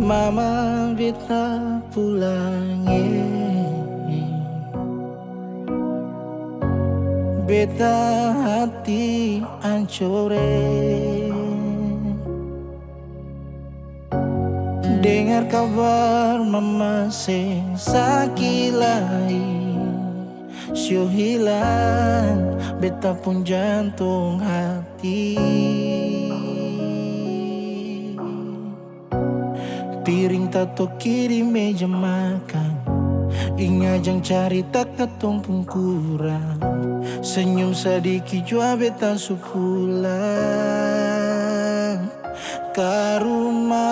Mama beta pulang beta hati ancure. Dengar kabar mama sing sakit lagi, sio hilang beta pun jantung hati. Piring tato kiri meja makan, ingat jang cari tak ketong pun kurang. Senyum sedikit jua beta su pulang ke rumah.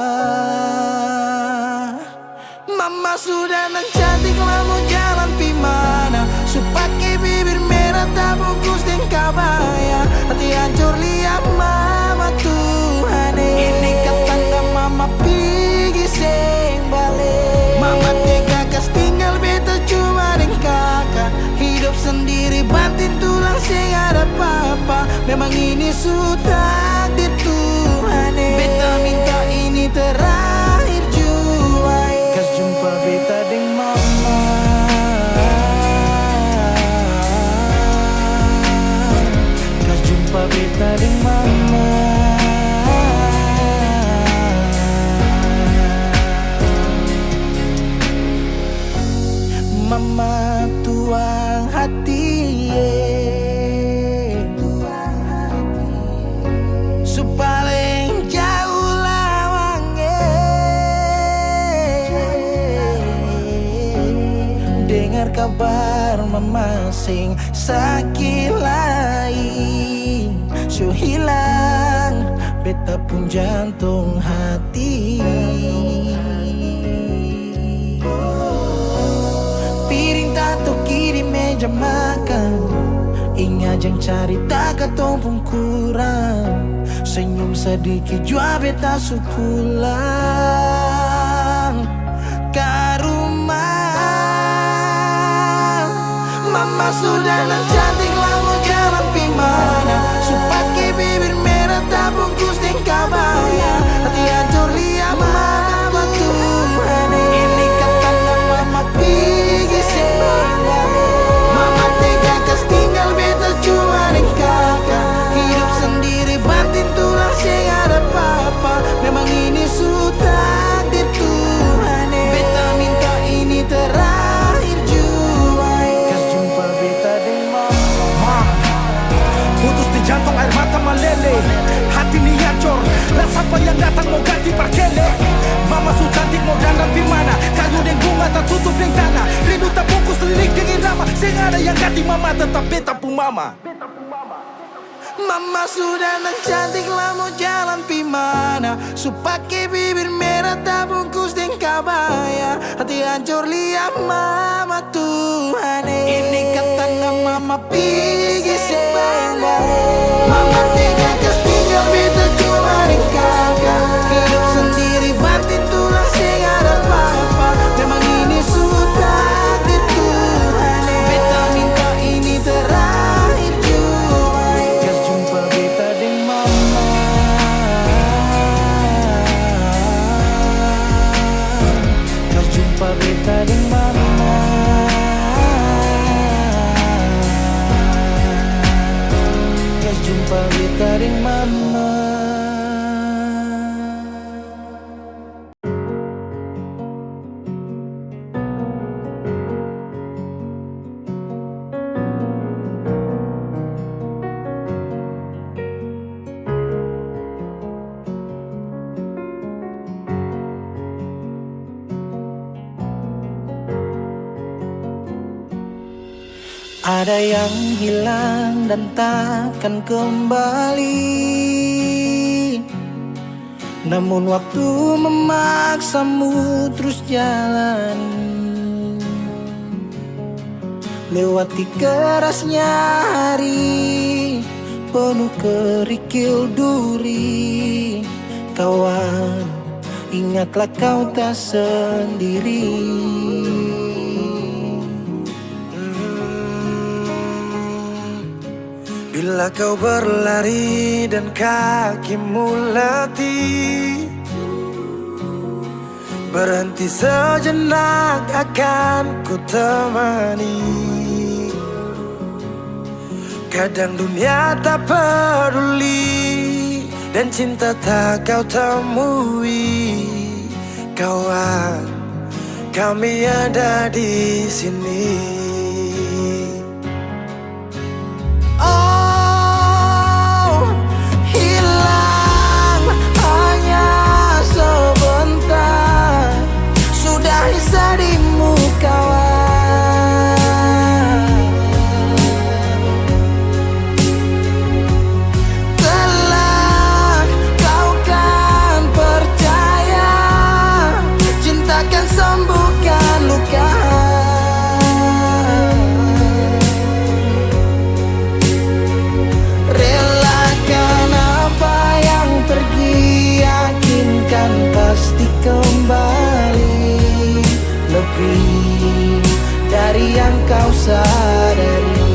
Mama sudah nan cantik lamu jalan pi mana, su pake bibir merah tak bungkus deng kabaya. Hati hancur liat mama Tuhan ini katanya mama pergi seng balik. Mama tega kas tinggal beta cuma deng kakak, hidup sendiri banting tulang seng ada papa. Memang ini su takdir Tuhan beta minta ini terakhir jua. Kas jumpa beta deng mama, kas jumpa beta deng mama. Mama tuang hati, su paling jauh lawangnya. Dengar kabar mama sing sakit lagi, su hilang beta pun jantung hati. Piring tato kiri meja makan, ingat jang cari tak ketong pun kurang. Senyum sedikit jua beta su pulang ke rumah. Mama sudah nan cantik lamu jalan pi mana, su pake bibir merah tak bungkus deng kabaya. Hati hancur liat mama Tuhan ini katanya mama pergi seng balik. Mama tega kas tinggal beta cuma deng kakak, hidup sendiri banting tulang seng ada papa. Memang ini su takdir Tuhan beta minta ini terakhir jua. Kas jumpa beta deng mama, Putus di jantung air mata meleleh, hati ni hancur. Lah siapa yang datang mau ganti parkele. Mama su cantik mau dandan di mana, kayu deng bunga tak tutup deng tanah. Rindu tak bungkus lirik dengan irama, sing ada yang ganti mama tetap beta pu mama. Mama sudah nan cantik lamu jalan pi mana, su pake bibir merah tak bungkus deng kabaya. Hati hancur liat mama Tuhan ini katanya mama pergi seng balik. Mama tega kas tinggal beta cuma deng kakak, hidup sendiri banting tulang seng ada papa. Memang ini su takdir Tuhan beta minta ini terakhir jua. Kas jumpa beta deng mama, kas jumpa beta deng mama, kas jumpa beta deng mama. Ada yang hilang dan takkan kembali, namun waktu memaksamu terus jalani. Lewati kerasnya hari, penuh kerikil duri. Kawan, ingatlah kau tak sendiri. Bila kau berlari dan kakimu letih, berhenti sejenak akan ku temani. Kadang dunia tak peduli dan cinta tak kau temui. Kawan, kami ada di sini. Oh, hilang hanya sebentar, sudahi sedihmu kawan. Kelak kau kan percaya, cinta kan sembuhkan luka. Relakan apa yang pergi, yakinkan pasti kembali. Lebih dari yang kau sadari.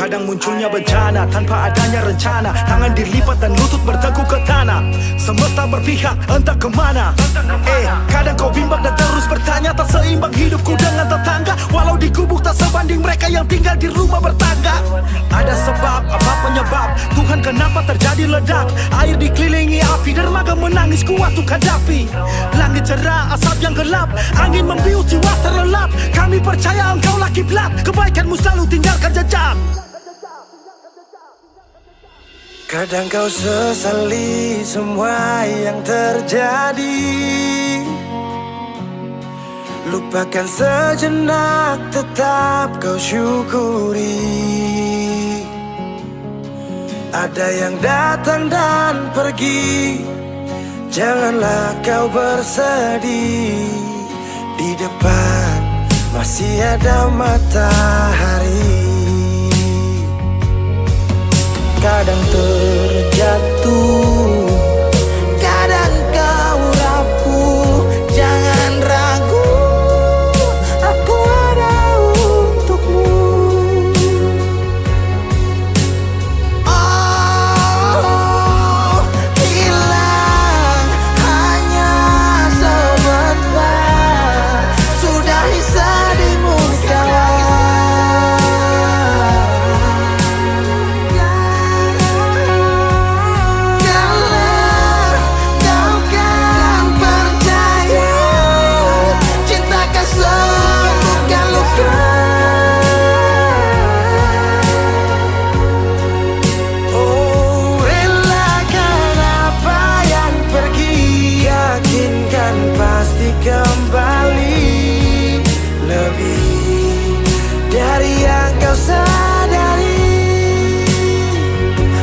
Kadang munculnya bencana tanpa adanya rencana. Tangan dilipat dan lutut berteguk ke tanah. Semesta berpihak entah kemana. Kadang kau bimbang dan terus bertanya, tak seimbang hidupku dengan tetangga. Walau di gubuk tak sebanding mereka yang tinggal di rumah bertangga. Ada sebab, apa penyebab? Tuhan kenapa terjadi ledak? Air dikelilingi api, dermaga menangis kuat untuk hadapi. Langit cerah, asap yang gelap, angin membius jiwa terlelap. Kami percaya engkaulah kiblat, kebaikanmu selalu tinggalkan jejak. Kadang kau sesali semua yang terjadi, lupakan sejenak, tetap kau syukuri. Ada yang datang dan pergi, janganlah kau bersedih. Di depan masih ada matahari. Kadang terjatuh, kadang kau rapuh, jangan ragu, aku ada untukmu. Oh, hilang hanya sebentar, sudahi sedihmu kawan. Kembali lebih dari yang kau sadari.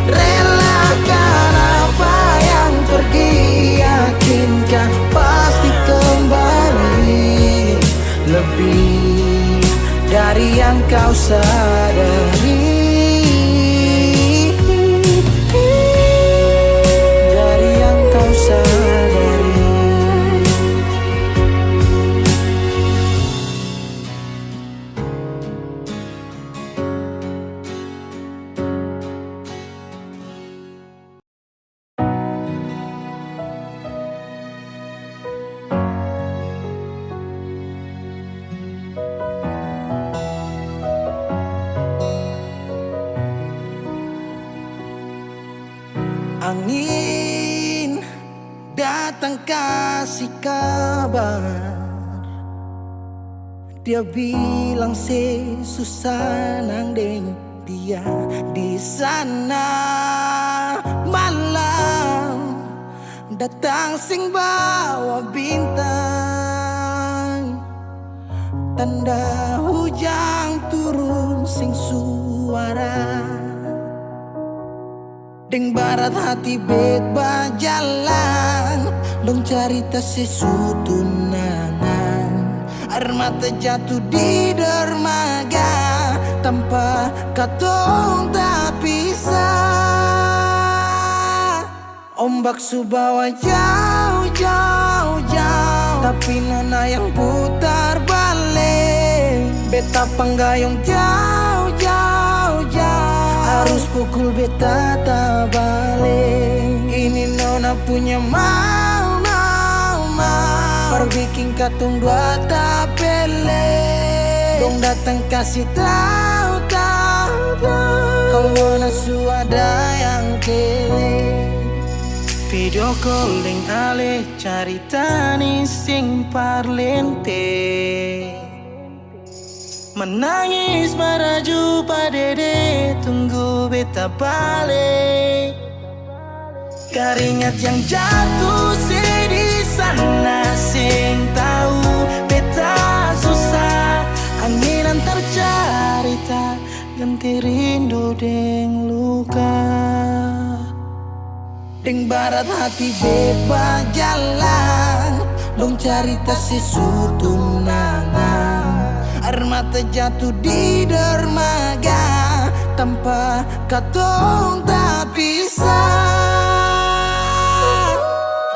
Relakan apa yang pergi, yakinkan pasti kembali. Lebih dari yang kau sadari. Dari yang kau sadari. Angin datang kasih kabar, dia bilang susah nang deng dia di sana. Malam datang sing bawa bintang, tanda hujan turun sing suara. Deng barat hati bet bajalan, dong cerita sesutunangan. Air mata jatuh di dermaga, tanpa katong tak pisah. Ombak subawa jauh, jauh, jauh, tapi nona yang putar balik. Beta panggayong jauh jauh jauh, harus pukul beta tak balik. Ini nona punya mau perbikin katong dua tak pele. Dong datang kasih tahu kalau nona suada yang kele. Video calling ale carita ni sing parlente, menangis maraju padede tunggu beta balik. Keringat yang jatuh di sana sing tahu beta susah. Angin antar carita ganti rindu deng luka. Deng barat hati bebas jalan, dong carita sesuatu nangan. Air mata jatuh di dermaga, tanpa katong tak bisa.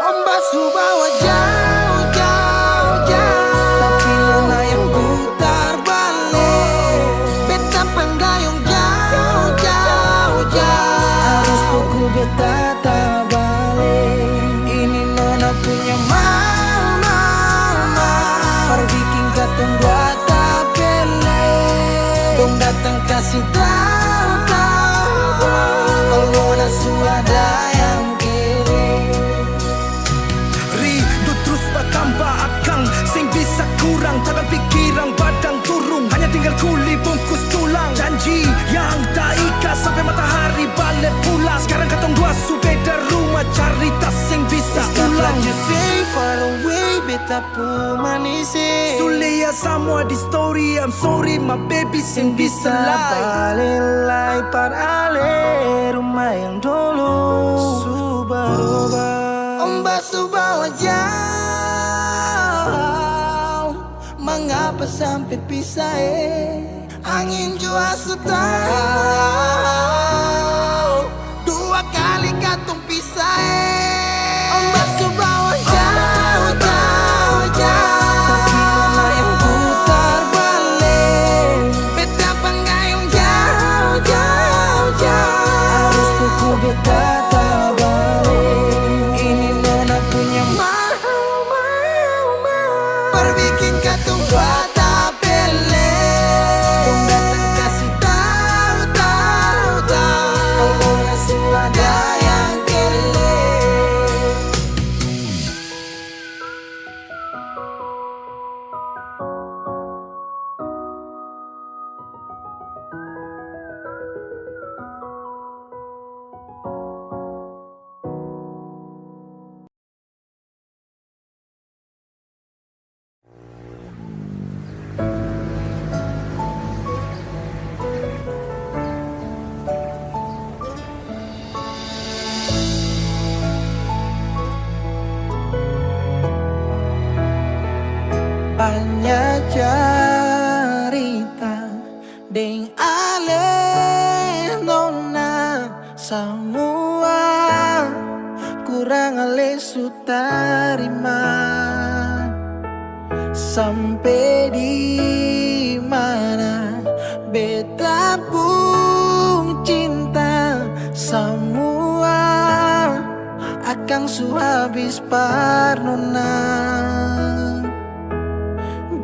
Ombak bawa jauh jauh jauh, tapi luna yang putar balik. Beta panggayung jauh jauh jauh, harus pukul beta tak balik. Ini nona punya mau perbikin katong dua tak pele. Dong datang kasih tahu kalau nona suada yang kele. Rindu terus bertambah akang, sing bisa kurang tangan pikiran badang turung. Hanya tinggal kuli bungkus tulang, janji yang tak ikhlas sampai matahari balik pulang. Sekarang katong dua su beda rumah, cari tas sing bisa ulang. You say far away, beta pu manisi. Sulia semua di story, I'm sorry my baby sing bisa balelai par ale rumah yang dulu subarubah. Ombak bawa jauh, mengapa sampai pisah angin jua tahu dua kali katong pisah. Ombak bawa jauh jauh jauh, tapi mana yang putar balik. Beta panggayung jauh jauh jauh, harus pukul beta tak balik. Ini nona punya mau perbikin katong dua tak pele. Dong datang kasih tahu kalau nona suada yang kele. Banyak cerita deng ale nona, semua kurang ale su tarima. Sampai di mana beta pun cinta, semua akan su habis par nona.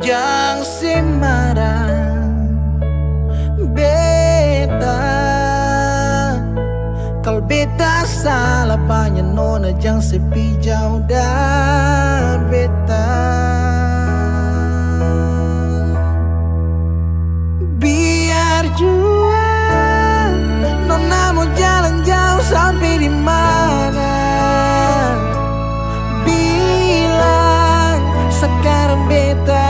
Jang semarang beta, kal beta salah banyak nona, jang sepi jauh dari beta. Biar jua nona mau jalan jauh sampai di mana, bilang sekarang beta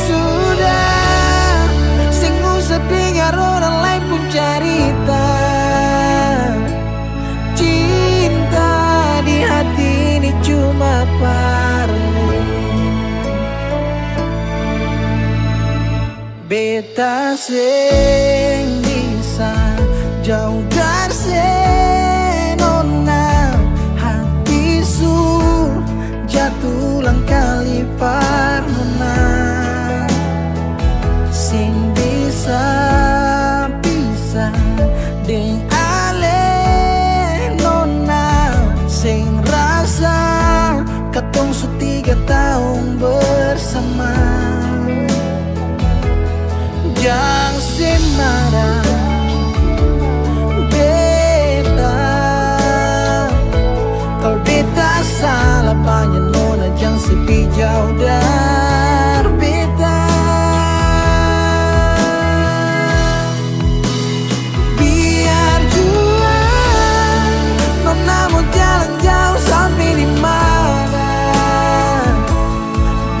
sudah sing usah dengar orang lain pun cerita. Cinta di hati ini cuma parlu. Beta sing bisa jauh dari senona, hati su jatuh lang kali pernah sing bisa pisah deng ale nona sing rasa katong su 3 tahun bersama. Jangan semarah beta, kalau beta salah banyak nona jangan sepi jauh dari beta. Biar jua nona mau jalan jauh sampai di mana,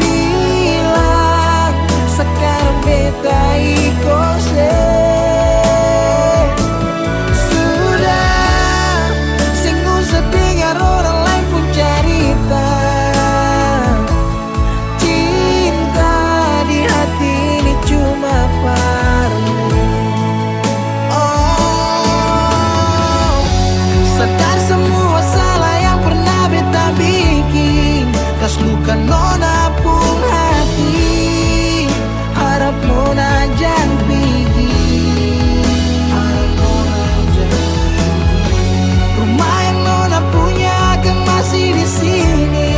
bilang sekarang beta ikut sudah, sing usah dengar orang lain pun cerita. Cinta di hati ini cuma parlu. Oh, sadar semua salah yang pernah beta bikin, kas luka nona pun hati. Harap nona jangan pergi, harap nona jangan pergi. Rumah yang nona punya kan masih di sini,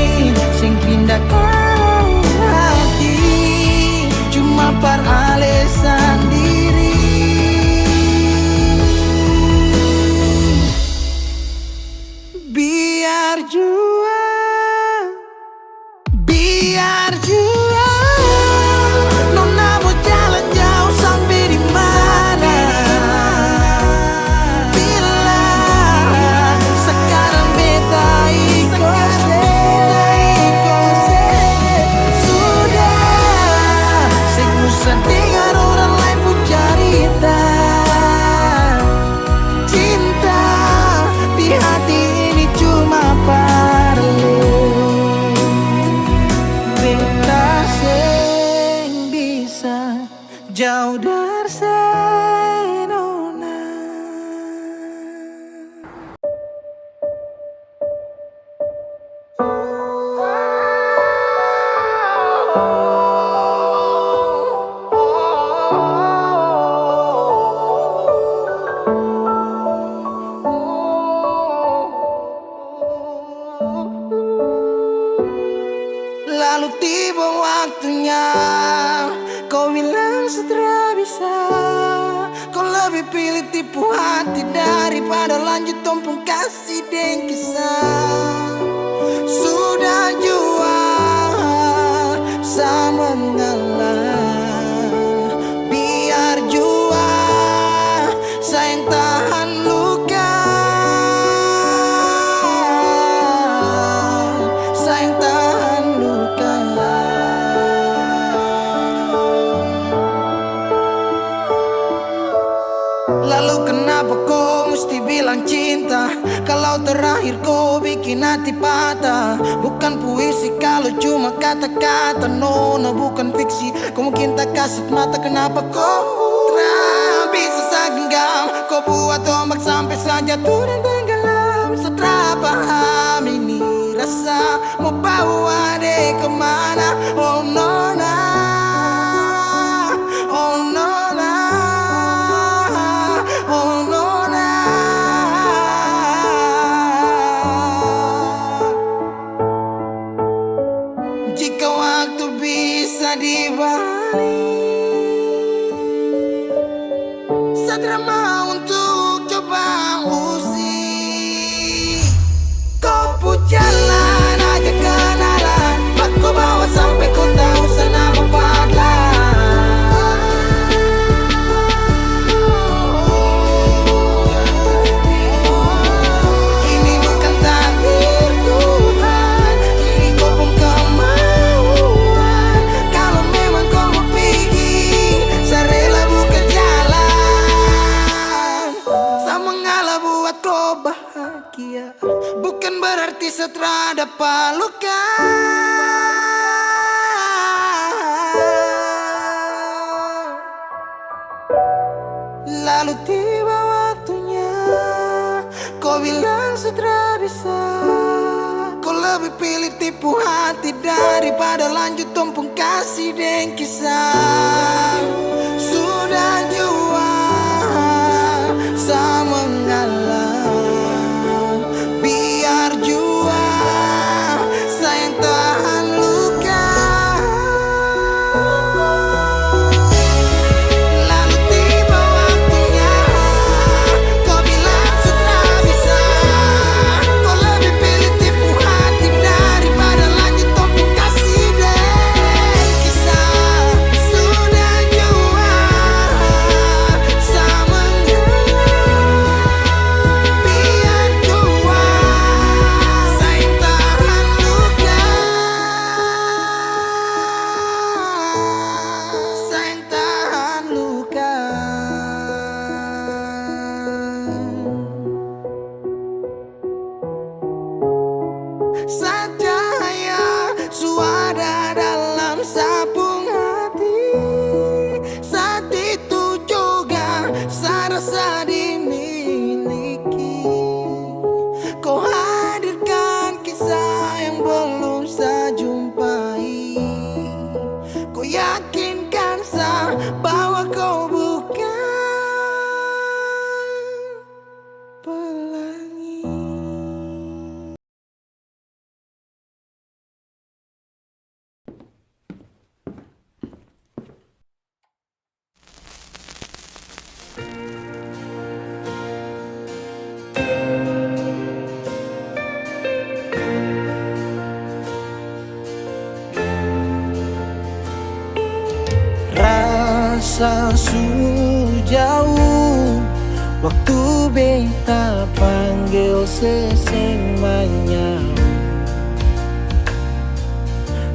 sing pindahkan hati cuma par alasan diri. Biar jua, biar jua nona mau jalan jauh sampai di mana, bilang sekarang beta ikut sudah, sing usah dengar orang lain pun cerita. Cinta di hati ini cuma parlu. Beta sing bisa jauh dari senona. Lalu tiba waktunya, kau bilang setelah bisa, kau lebih pilih tipu hati daripada lanjut tompong kasih dan kisah. Sudah jua sama mengalah, biar jua sayang tahan luka, sayang tahan luka. Lalu kenapa kau mesti bilang cinta, kalau terakhir kau bikin hati patah? Bukan puisi kalau cuma kata-kata, nona bukan fiksi. Kau mungkin tak kasat mata, kenapa kau bisa segenggam? Kau buat ombak sampai saja turun tenggelam. Setelah paham ini rasa, mau bawa deh kemana? Oh nona, oh nona, oh nona. Jika waktu bisa dibalik, Sadra mau untuk coba usik. Kau pun jalan aja kenalan, aku bawa sampai kau tahu senama Fadlan. Ini bukan takdir Tuhan, ini kau pun kemauan. Kalau memang kau mau pergi, saya rela buka jalan. Saya mengalah buat kau bahagia, bukan berarti setelah dapat luka. Lalu tiba waktunya, kau bilang setelah bisa, kau lebih pilih tipu hati daripada lanjut tumpung kasih dan kisah. Sudah jua sama mengalah, biar jua sayang tahan luka. Lalu tiba waktunya, kau bilang sudah bisa. Kau lebih pilih tipu hati daripada lanjut tumpung kasih dan kisah. Sudah jua sama mengalah, biar jua sayang tahan luka. Sayang tahan luka. Cahaya suara dalam sabung hati, saat itu juga saya rasa dimiliki. Kau hadirkan kisah yang belum saya jumpai. Kau yakinkan saya bahwa kau bukan pelangi. Rasa jauh, waktu beta panggil seseng menyau.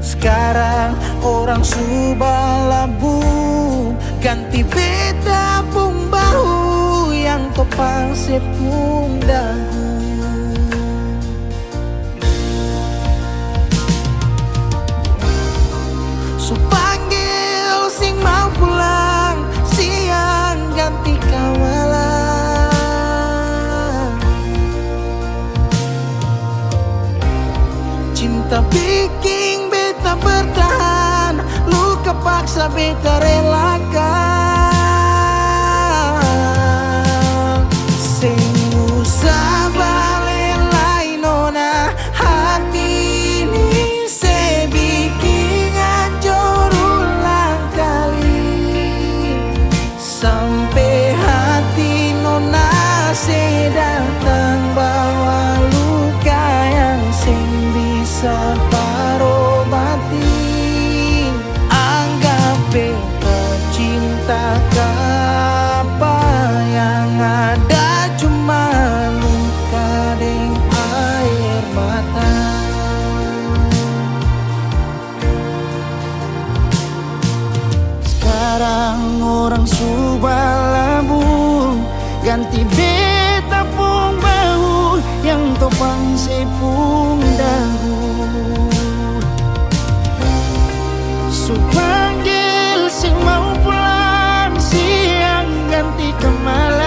Sekarang orang subah labu, ganti beta pung bahu yang topang sepung dagu. So panggil sing mau pulang, siang ganti kawalan. Cinta bikin beta bertahan, luka paksa beta relakan. Sing usah balik lain nona, hati ini se bikin hancur ulang kali. Sampai hati nona se datang bawa luka yang sing bisa parobati. Anggap beta cinta apa yang ada cuma luka dan air mata. Sekarang orang subah labu, ganti beta pung bau yang topang sepung dagu. So panggil sing mau pulang, siang ganti kemalan.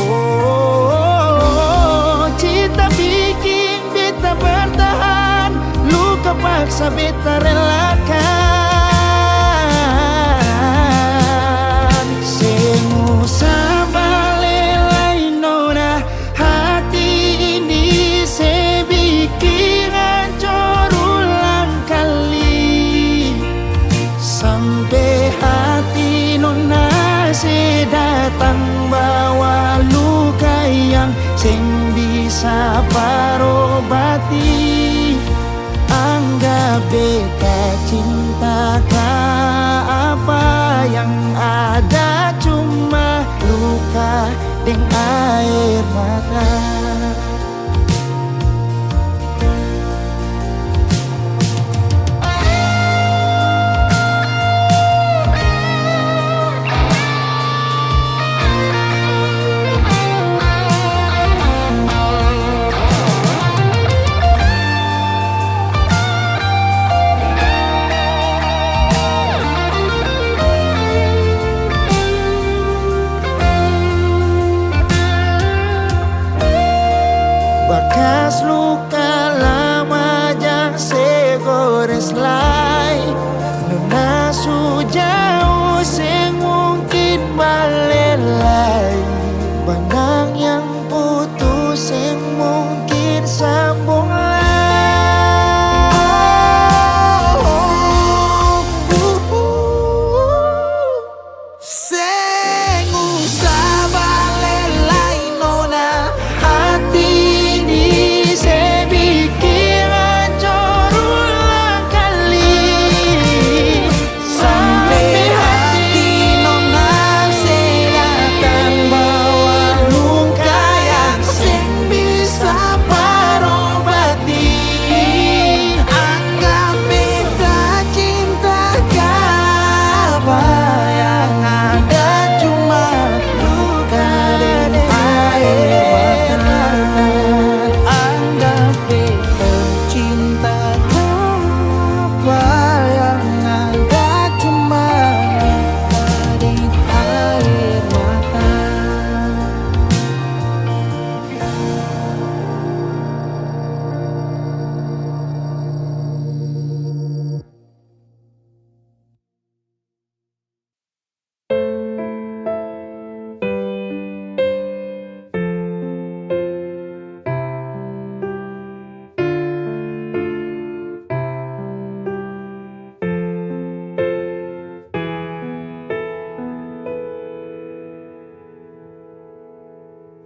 Oh, cinta bikin beta bertahan, luka paksa beta relakan. Sing usah balik lain nona, hati ini se bikin hancur ulang kali. Sampai hati nona se datang bawa luka yang sing bisa parobati. Anggap beta cinta apa yang ada cuma luka dan air mata. wis lai nona sujauh sing mungkin balelai benang yang putus sing mungkin sambung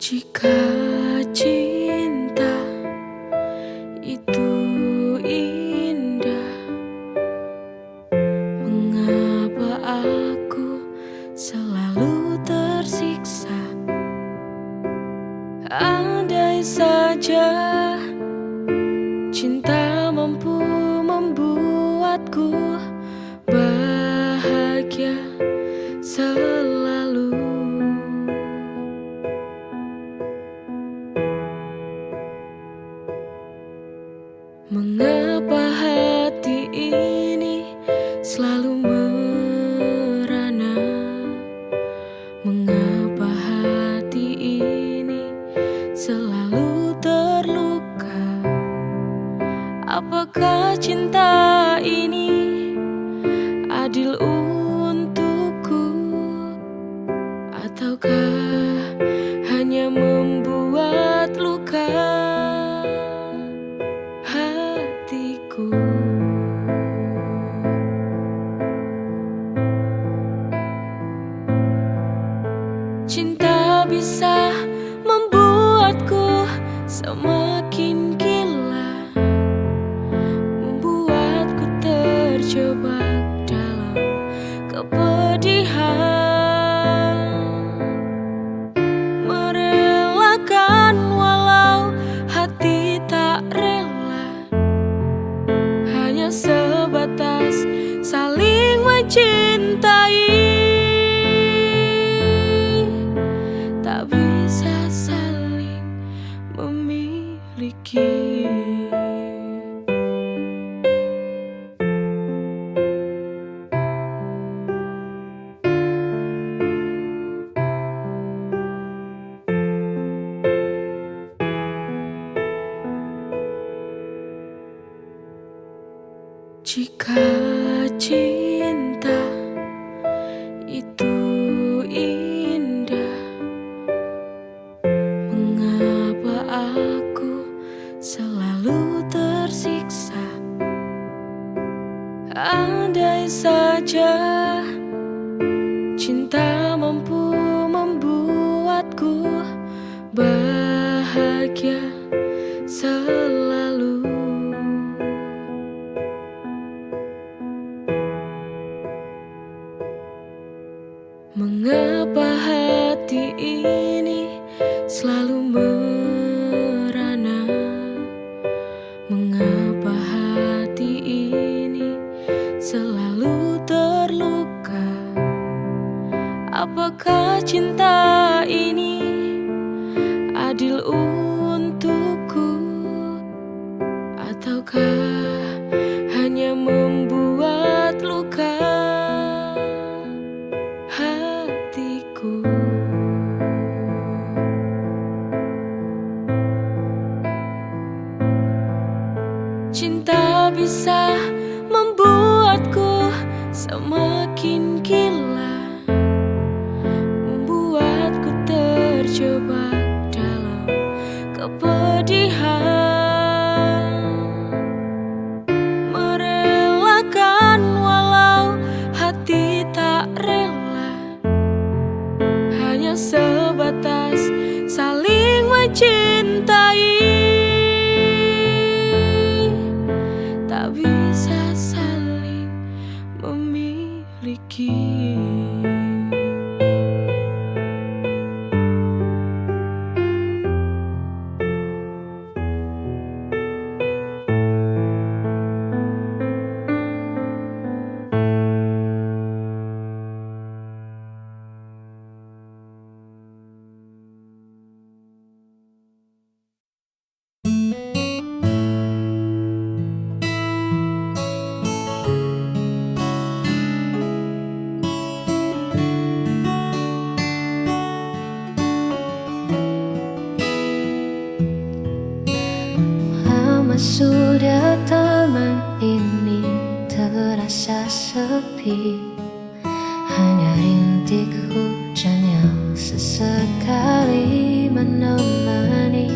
Jika cinta itu indah, mengapa aku selalu tersiksa? Andai saja cinta mampu membuatku bahagia selalu. Mengapa hati ini selalu merana? Mengapa hati ini selalu terluka? Apakah cinta ini adil untukku? Ataukah hanya membuat luka hatiku? Cinta bisa membuatku semakin gila, membuatku terjebak dalam kepedihan, merelakan walau hati tak rela, hanya sebatas saling mencintai, tak bisa saling memiliki. Jika cinta itu indah, mengapa aku selalu tersiksa? Andai saja cinta mampu membuatku bahagia selalu. Mengapa hati ini selalu merana? Mengapa hati ini selalu terluka? semakin gila, membuatku terjebak dalam kepedihan. Merelakan walau hati tak rela, hanya sebatas saling mencintai, tak bisa saling memiliki. Lama sudah taman ini terasa sepi, hanya rintik hujan yang sesekali menemani.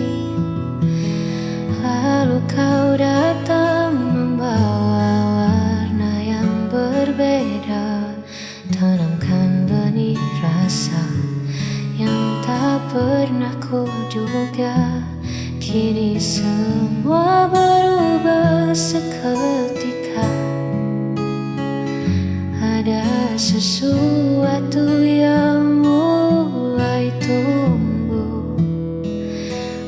Lalu kau datang membawa warna yang berbeda, tanamkan benih rasa yang tak pernah kuduga. Kini semua berubah seketika, ada sesuatu yang mulai tumbuh,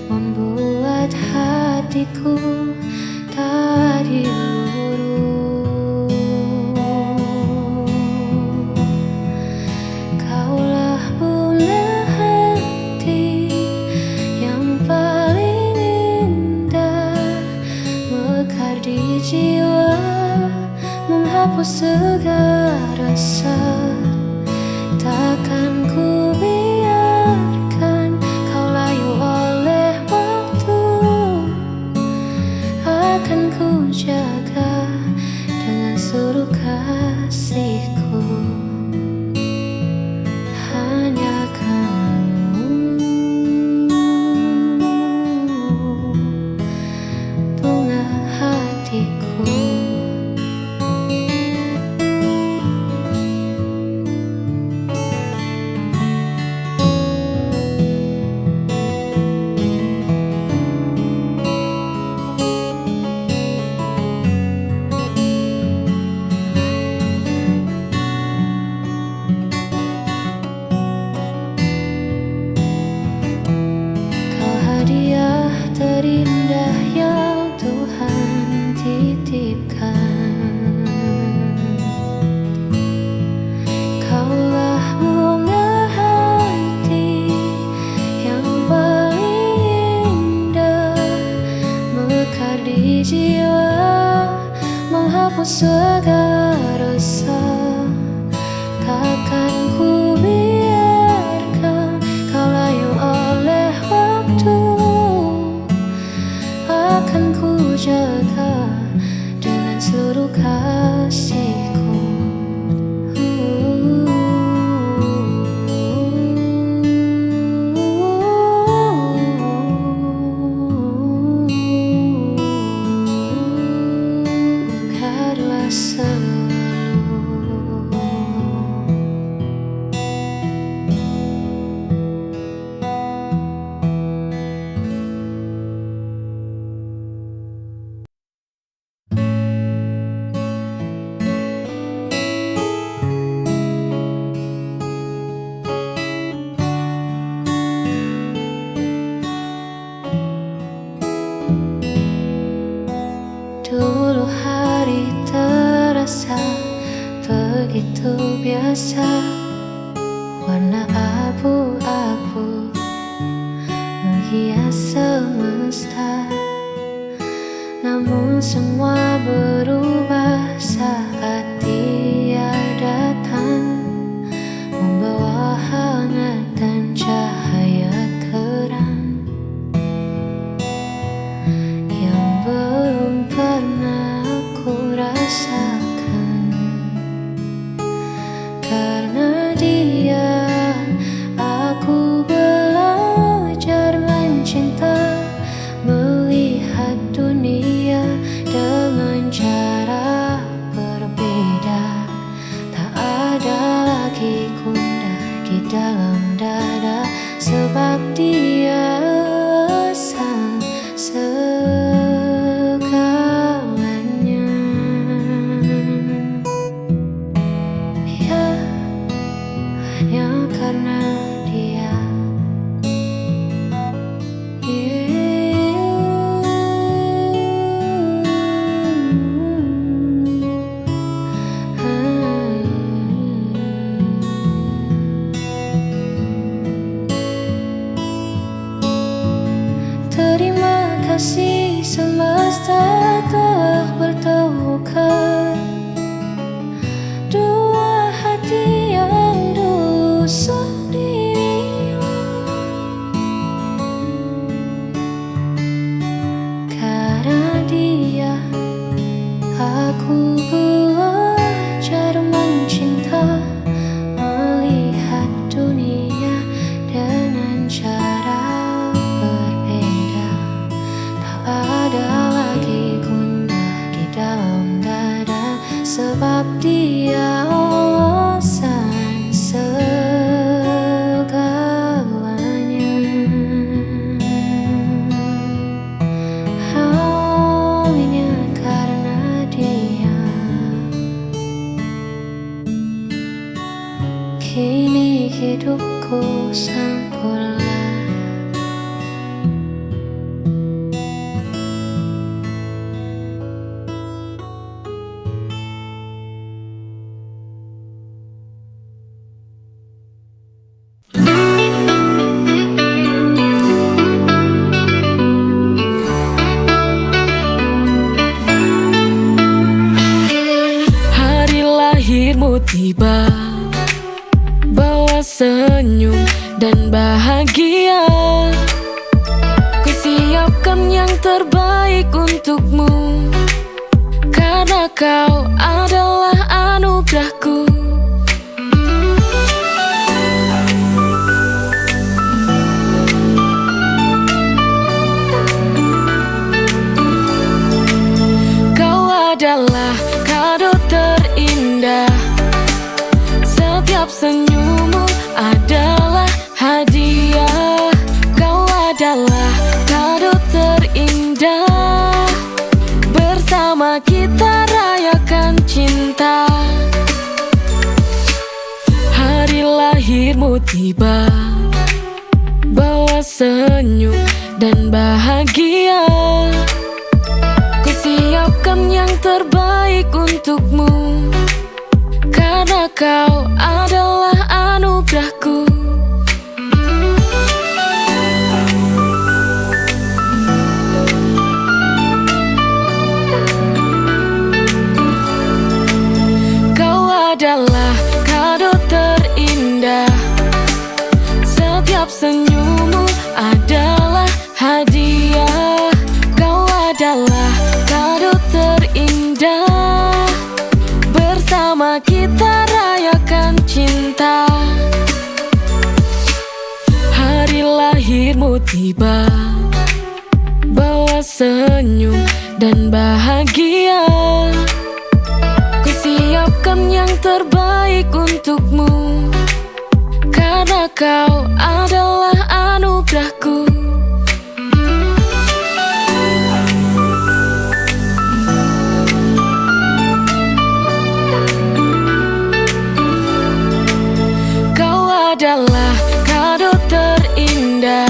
membuat hatiku tak diluru. Kaulah bunga hati yang paling indah, mekar di jiwa, menghapus segala rasa. Takkan ku biarkan kau layu oleh waktu, akan ku jaga dengan seluruh kasihku. Hanya kamu, bunga hatiku. Kau hadiah terindah yang Tuhan titipkan. Kaulah bunga hati yang paling indah, mekar di jiwa, menghapus segala rasa. Takkan ku biarkan kau layu oleh waktu, akan ku jaga dengan seluruh kasihku. Mekarlah selalu. Dulu hari terasa begitu biasa, warna abu-abu menghias semesta. Namun semua berubah saat Dia datang, membawa hangat dan cahaya terang yang belum pernah aku rasakan. sebab dia alasan segalanya. Hanya karena dia, kini hidupku sempurna. Hari lahirmu tiba, bawa senyum dan bahagia. Kusiapkan yang terbaik untukmu, karena kau adalah anugerahku. Kau adalah kado terindah, setiap senyummu adalah hadiah. Kau adalah kado terindah, bersama kita rayakan cinta. Hari lahirmu tiba, bawa senyum dan bahagia. Kusiapkan yang terbaik untukmu, karena kau adalah anugerahku. Kau adalah kado terindah, setiap senyummu adalah hadiah. Kau adalah kado terindah, bersama kita rayakan cinta. Hari lahirmu tiba, bawa senyum dan bahagia. Kusiapkan yang terbaik untukmu, karena kau adalah anugerahku. Kau adalah kado terindah,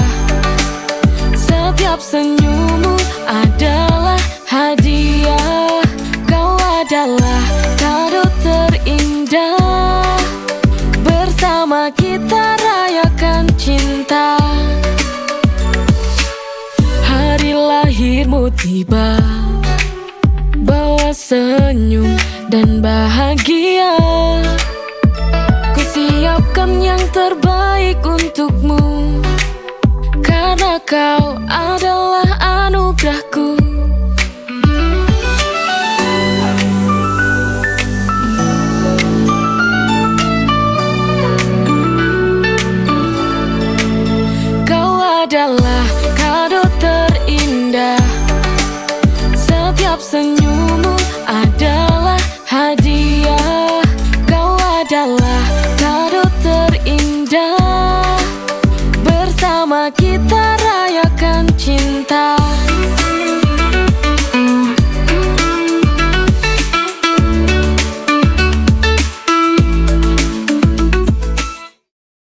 setiap senyummu adalah hadiah. Kau adalah kado terindah, bersama kita rayakan cinta. Hari lahirmu tiba, bawa senyum dan bahagia. Kusiapkan yang terbaik untukmu, karena kau adalah anugerahku. Kau adalah kado terindah, setiap senyummu adalah hadiah. Kau adalah kado terindah, bersama kita rayakan cinta.